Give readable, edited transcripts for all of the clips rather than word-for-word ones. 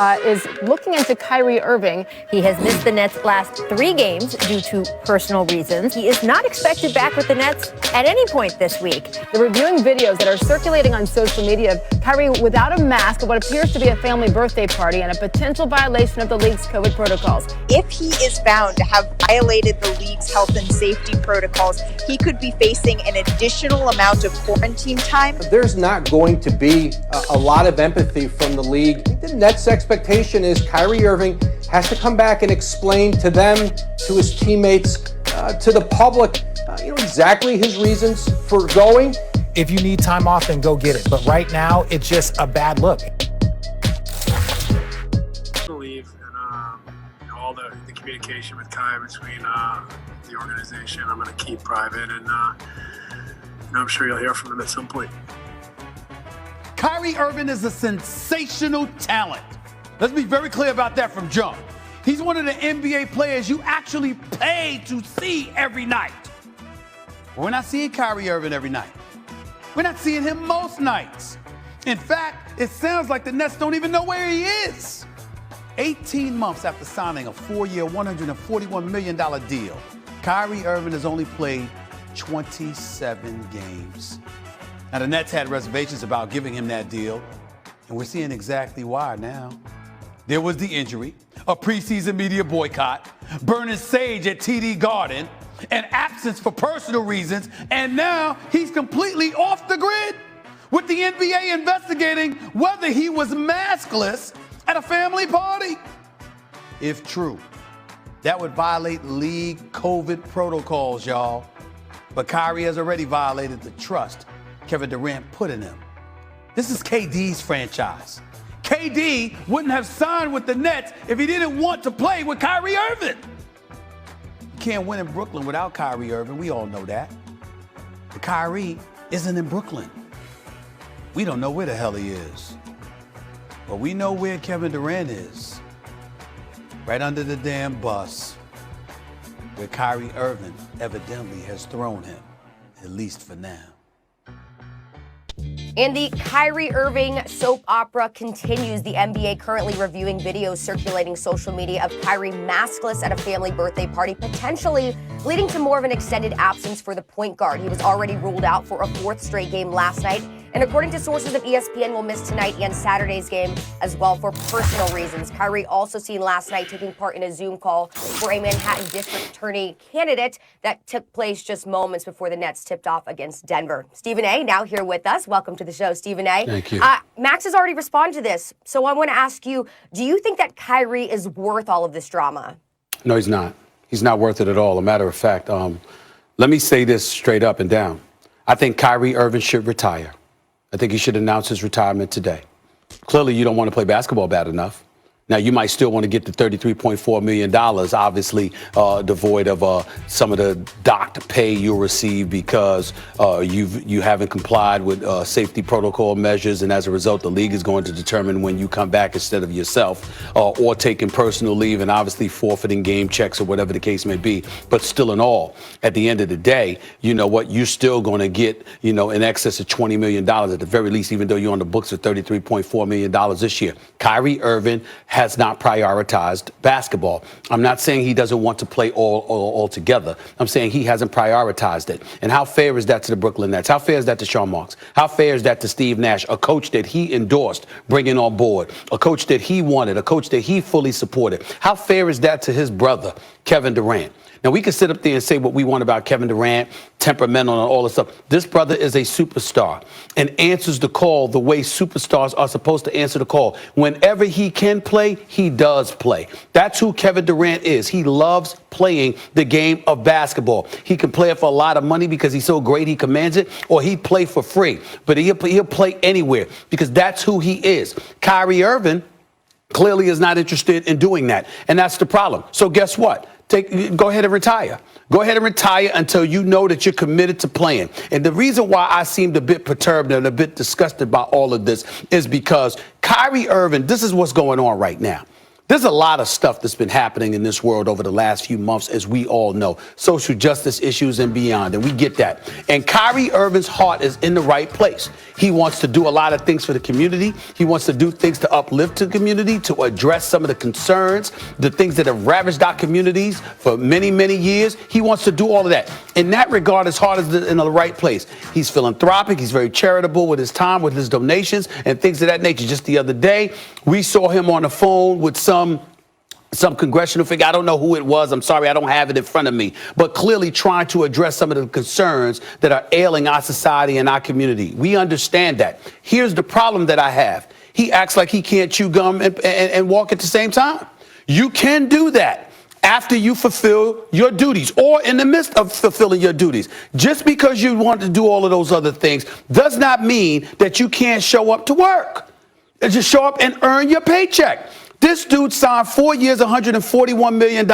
is looking into Kyrie Irving. He has missed the Nets' last 3 games due to personal reasons. He is not expected back with the Nets at any point this week. They're reviewing videos that are circulating on social media of Kyrie without a mask at what appears to be a family birthday party and a potential violation of the league's COVID protocols. If he is found to have violated the league's health and safety protocols, he could be facing an additional amount of quarantine time. There's not going to be a lot of empathy from the league. The Nets' expectation is Kyrie Irving has to come back and explain to them, to his teammates, to the public, exactly his reasons for going. If you need time off, then go get it. But right now, it's just a bad look. Believe in all the communication with Kai between the organization. I'm going to keep private, and I'm sure you'll hear from him at some point. Kyrie Irving is a sensational talent. Let's be very clear about that from jump. He's one of the NBA players you actually pay to see every night. But we're not seeing Kyrie Irving every night. We're not seeing him most nights. In fact, it sounds like the Nets don't even know where he is. 18 months after signing a 4-year, $141 million deal, Kyrie Irving has only played 27 games. Now, the Nets had reservations about giving him that deal, and we're seeing exactly why now. There was the injury, a preseason media boycott, burning sage at TD Garden, an absence for personal reasons, and now he's completely off the grid, with the NBA investigating whether he was maskless at a family party. If true, that would violate league COVID protocols, y'all. But Kyrie has already violated the trust Kevin Durant put in him. This is KD's franchise. KD wouldn't have signed with the Nets if he didn't want to play with Kyrie Irving. You can't win in Brooklyn without Kyrie Irving. We all know that. But Kyrie isn't in Brooklyn. We don't know where the hell he is. But we know where Kevin Durant is. Right under the damn bus, where Kyrie Irving evidently has thrown him, at least for now. And the Kyrie Irving soap opera continues. The NBA currently reviewing videos circulating social media of Kyrie maskless at a family birthday party, potentially leading to more of an extended absence for the point guard. He was already ruled out for a 4th straight game last night. And according to sources of ESPN, will miss tonight and Saturday's game as well for personal reasons. Kyrie also seen last night taking part in a Zoom call for a Manhattan District Attorney candidate that took place just moments before the Nets tipped off against Denver. Stephen A. now here with us. Welcome to the show, Stephen A. Thank you. Max has already responded to this, so I want to ask you, do you think that Kyrie is worth all of this drama? No, he's not. He's not worth it at all. A matter of fact, let me say this straight up and down. I think Kyrie Irving should retire. I think he should announce his retirement today. Clearly, you don't want to play basketball bad enough. Now, you might still want to get the $33.4 million, obviously devoid of some of the docked pay you'll receive because you haven't complied with safety protocol measures, and as a result, the league is going to determine when you come back instead of yourself, or taking personal leave and obviously forfeiting game checks or whatever the case may be. But still in all, at the end of the day, you know what, you're still going to get, in excess of $20 million at the very least, even though you're on the books for $33.4 million this year. Kyrie Irving has not prioritized basketball. I'm not saying he doesn't want to play all together. I'm saying he hasn't prioritized it. And how fair is that to the Brooklyn Nets? How fair is that to Sean Marks? How fair is that to Steve Nash, a coach that he endorsed bringing on board, a coach that he wanted, a coach that he fully supported? How fair is that to his brother, Kevin Durant? Now, we can sit up there and say what we want about Kevin Durant, temperamental and all this stuff. This brother is a superstar and answers the call the way superstars are supposed to answer the call. Whenever he can play, he does play. That's who Kevin Durant is. He loves playing the game of basketball. He can play it for a lot of money because he's so great he commands it, or he'd play for free. But he'll play anywhere because that's who he is. Kyrie Irving clearly is not interested in doing that, and that's the problem. So guess what? Go ahead and retire. Go ahead and retire until you know that you're committed to playing. And the reason why I seemed a bit perturbed and a bit disgusted by all of this is because Kyrie Irving, this is what's going on right now. There's a lot of stuff that's been happening in this world over the last few months, as we all know. Social justice issues and beyond, and we get that. And Kyrie Irving's heart is in the right place. He wants to do a lot of things for the community. He wants to do things to uplift the community, to address some of the concerns, the things that have ravaged our communities for many, many years. He wants to do all of that. In that regard, his heart is in the right place. He's philanthropic. He's very charitable with his time, with his donations, and things of that nature. Just the other day, we saw him on the phone with some congressional figure. I don't know who it was. I'm sorry, I don't have it in front of me. But clearly trying to address some of the concerns that are ailing our society and our community. We understand that. Here's the problem that I have. He acts like he can't chew gum and walk at the same time. You can do that after you fulfill your duties or in the midst of fulfilling your duties. Just because you want to do all of those other things does not mean that you can't show up to work. Just show up and earn your paycheck. This dude signed 4 years, $141 million.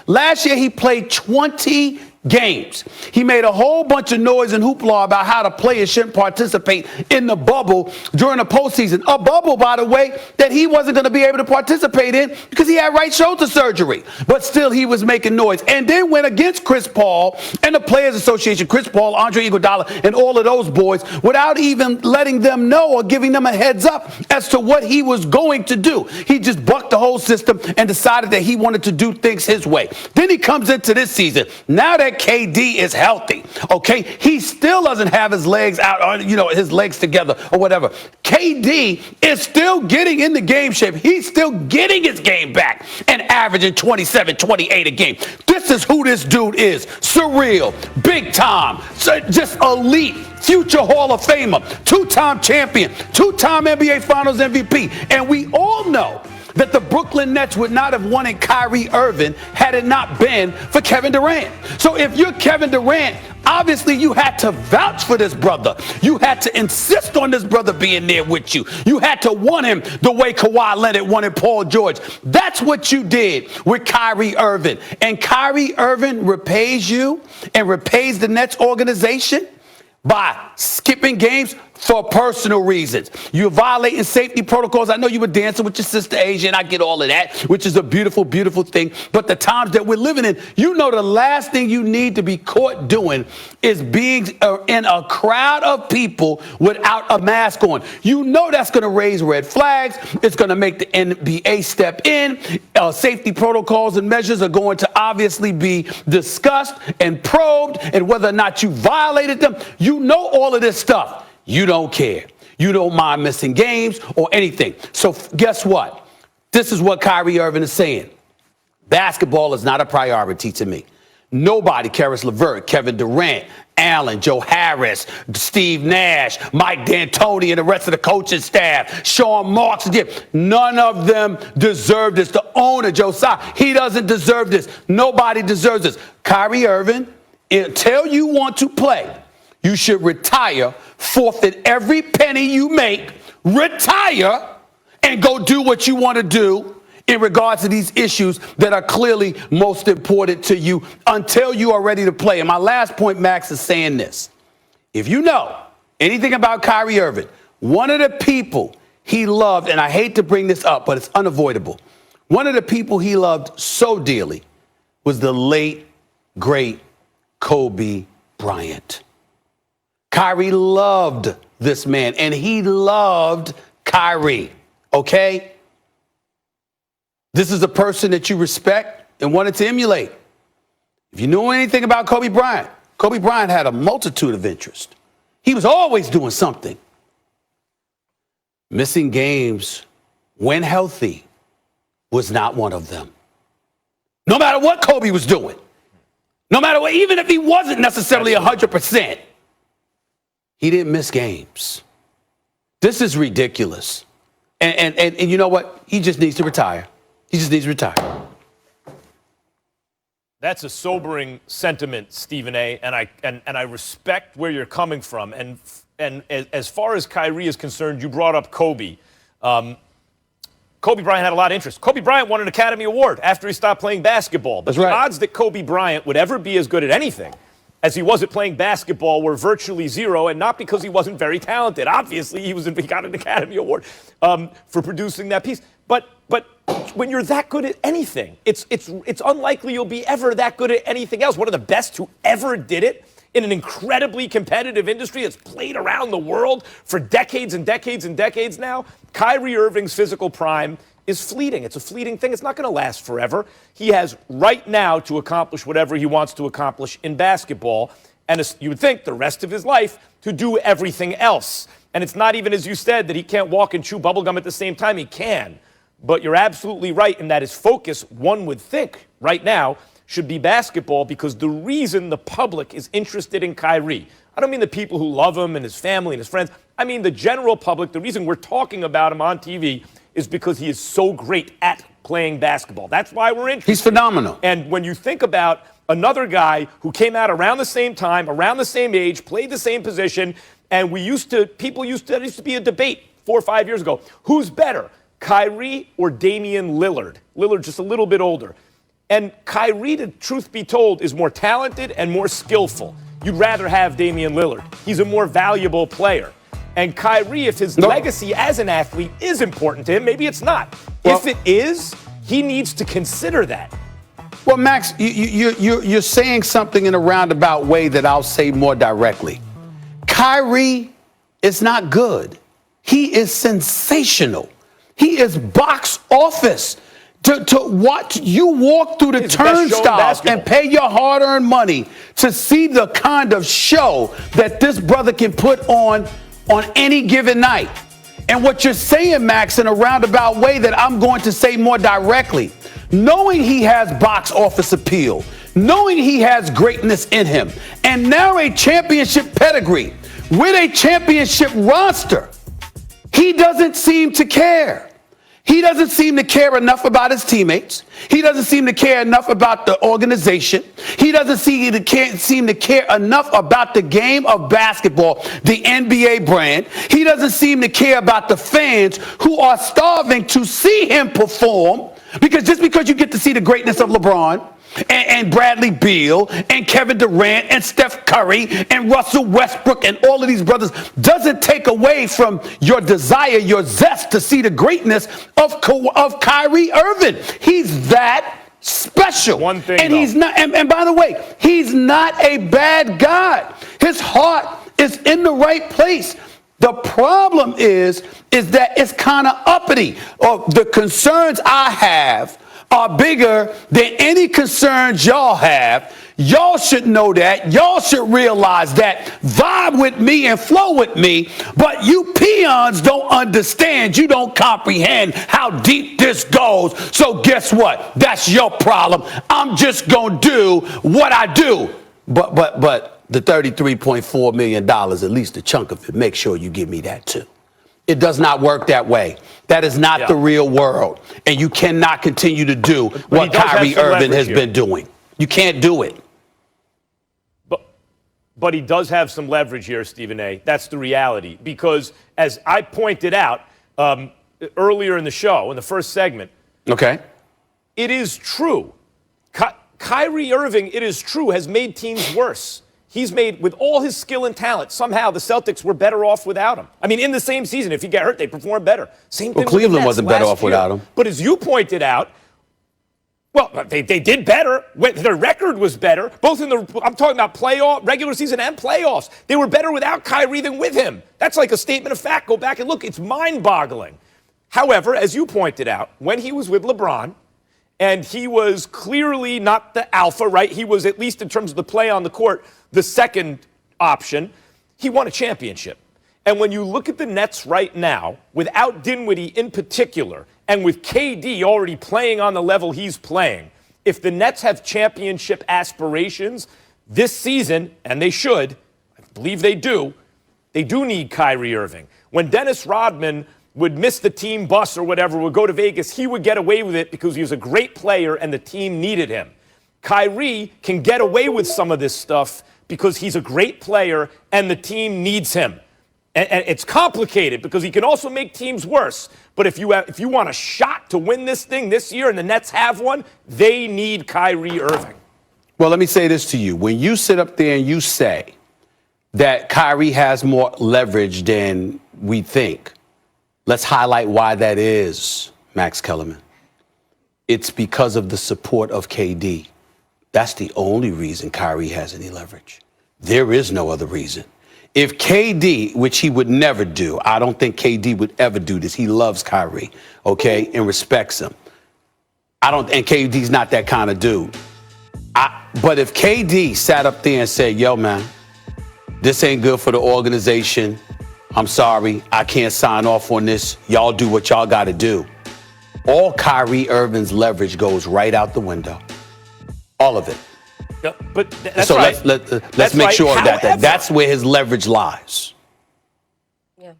Last year, he played 20 games. He made a whole bunch of noise and hoopla about how the players shouldn't participate in the bubble during the postseason. A bubble, by the way, that he wasn't going to be able to participate in because he had right shoulder surgery. But still, he was making noise. And then went against Chris Paul and the Players Association, Chris Paul, Andre Iguodala, and all of those boys without even letting them know or giving them a heads up as to what he was going to do. He just bucked the whole system and decided that he wanted to do things his way. Then he comes into this season. Now that KD is healthy, okay? He still doesn't have his legs out, or, his legs together or whatever. KD is still getting in the game shape. He's still getting his game back and averaging 27, 28 a game. This is who this dude is. Surreal, big time, just elite, future Hall of Famer, two-time champion, two-time NBA Finals MVP. And we all know that the Brooklyn Nets would not have wanted Kyrie Irving had it not been for Kevin Durant. So if you're Kevin Durant, obviously you had to vouch for this brother. You had to insist on this brother being there with you. You had to want him the way Kawhi Leonard wanted Paul George. That's what you did with Kyrie Irving. And Kyrie Irving repays you and repays the Nets organization by skipping games for personal reasons. You're violating safety protocols. I know you were dancing with your sister Asia, and I get all of that, which is a beautiful, beautiful thing. But the times that we're living in, the last thing you need to be caught doing is being in a crowd of people without a mask on. That's going to raise red flags. It's going to make the NBA step in. Safety protocols and measures are going to obviously be discussed and probed, and whether or not you violated them, all of this stuff. You don't care. You don't mind missing games or anything. So guess what? This is what Kyrie Irving is saying. Basketball is not a priority to me. Nobody, Karis LeVert, Kevin Durant, Allen, Joe Harris, Steve Nash, Mike D'Antoni, and the rest of the coaching staff, Sean Marks, none of them deserve this. The owner, Joe Tsai, he doesn't deserve this. Nobody deserves this. Kyrie Irving, until you want to play, you should retire, forfeit every penny you make, retire, and go do what you want to do in regards to these issues that are clearly most important to you until you are ready to play. And my last point, Max, is saying this. If you know anything about Kyrie Irving, one of the people he loved, and I hate to bring this up, but it's unavoidable. One of the people he loved so dearly was the late, great Kobe Bryant. Kyrie loved this man, and he loved Kyrie, okay? This is a person that you respect and wanted to emulate. If you knew anything about Kobe Bryant had a multitude of interests. He was always doing something. Missing games when healthy was not one of them. No matter what Kobe was doing, no matter what, even if he wasn't necessarily 100%, he didn't miss games. This is ridiculous. And you know what? He just needs to retire. He just needs to retire. That's a sobering sentiment, Stephen A. And I respect where you're coming from. And as far as Kyrie is concerned, you brought up Kobe. Kobe Bryant had a lot of interest. Kobe Bryant won an Academy Award after he stopped playing basketball. But the odds that Kobe Bryant would ever be as good at anything as he was at playing basketball were virtually zero, and not because he wasn't very talented. Obviously, he got an Academy Award for producing that piece. But when you're that good at anything. It's unlikely you'll be ever that good at anything else. One of the best who ever did it in an incredibly competitive industry that's played around the world for decades and decades and decades now. Kyrie Irving's physical prime is fleeting. It's a fleeting thing. It's not going to last forever. He has right now to accomplish whatever he wants to accomplish in basketball, and you would think the rest of his life to do everything else. And it's not even, as you said, that he can't walk and chew bubblegum at the same time. He can. But you're absolutely right in that his focus, one would think, right now, should be basketball, because the reason the public is interested in Kyrie, I don't mean the people who love him and his family and his friends. I mean the general public. The reason we're talking about him on TV is because he is so great at playing basketball. That's why we're interested. He's phenomenal. And when you think about another guy who came out around the same time, around the same age, played the same position, and there used to be a debate 4 or 5 years ago. Who's better, Kyrie or Damian Lillard? Lillard just a little bit older. And Kyrie, the truth be told, is more talented and more skillful. You'd rather have Damian Lillard. He's a more valuable player. And Kyrie, if his legacy as an athlete is important to him, maybe it's not. Well, if it is, he needs to consider that. Well, Max, you're saying something in a roundabout way that I'll say more directly. Kyrie is not good. He is sensational. He is box office. To watch you walk through the turnstiles and pay your hard-earned money to see the kind of show that this brother can put on any given night. And what you're saying, Max, in a roundabout way that I'm going to say more directly, knowing he has box office appeal, knowing he has greatness in him, and now a championship pedigree with a championship roster, he doesn't seem to care. He doesn't seem to care enough about his teammates. He doesn't seem to care enough about the organization. He doesn't seem to care enough about the game of basketball, the NBA brand. He doesn't seem to care about the fans who are starving to see him perform, because just because you get to see the greatness of LeBron and Bradley Beal and Kevin Durant and Steph Curry and Russell Westbrook and all of these brothers doesn't take away from your desire, your zest to see the greatness of Kyrie Irving. He's that special. One thing, and he's not. And by the way, he's not a bad guy. His heart is in the right place. The problem is that it's kind of uppity. Or the concerns I have are bigger than any concerns y'all have. Y'all should know that. Y'all should realize that. Vibe with me and flow with me. But you peons don't understand. You don't comprehend how deep this goes. So guess what? That's your problem. I'm just going to do what I do. But the $33.4 million, at least a chunk of it, make sure you give me that too. It does not work that way. That is not the real world. And you cannot continue to do what Kyrie Irving has been doing. You can't do it. But he does have some leverage here, Stephen A. That's the reality. Because as I pointed out earlier in the show, in the first segment, it is true. Kyrie Irving, it is true, has made teams worse. He's made, with all his skill and talent, somehow the Celtics were better off without him. I mean, in the same season, if he got hurt, they performed better. Same thing. Well, Cleveland wasn't better off without him. But as you pointed out, well, they did better. Their record was better. Both I'm talking about regular season and playoffs. They were better without Kyrie than with him. That's like a statement of fact. Go back and look. It's mind-boggling. However, as you pointed out, when he was with LeBron, and he was clearly not the alpha, right? He was, at least in terms of the play on the court, the second option. He won a championship. And when you look at the Nets right now, without Dinwiddie in particular, and with KD already playing on the level he's playing, if the Nets have championship aspirations this season, and they should, I believe they do need Kyrie Irving. When Dennis Rodman would miss the team bus or whatever, would go to Vegas, he would get away with it because he was a great player and the team needed him. Kyrie can get away with some of this stuff because he's a great player and the team needs him. And it's complicated because he can also make teams worse. But if you want a shot to win this thing this year, and the Nets have one, they need Kyrie Irving. Well, let me say this to you. When you sit up there and you say that Kyrie has more leverage than we think, let's highlight why that is, Max Kellerman. it's because of the support of KD. That's the only reason Kyrie has any leverage. There is no other reason. If KD, which he would never do, I don't think KD would ever do this. He loves Kyrie, okay, and respects him. And KD's not that kind of dude. But if KD sat up there and said, yo, man, this ain't good for the organization. I'm sorry, I can't sign off on this. Y'all do what y'all got to do. All Kyrie Irving's leverage goes right out the window. All of it. Yeah, but that's so right. let's make sure that that's where his leverage lies. Yeah.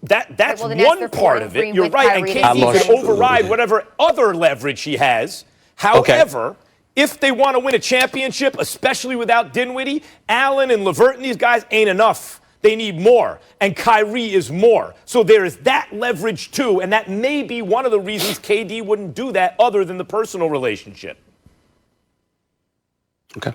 That's well, one part of it. You're right. And KD can override whatever other leverage he has. However, if they want to win a championship, especially without Dinwiddie, Allen and LeVert and these guys ain't enough. They need more, and Kyrie is more. So there is that leverage too, and that may be one of the reasons KD wouldn't do that other than the personal relationship. Okay.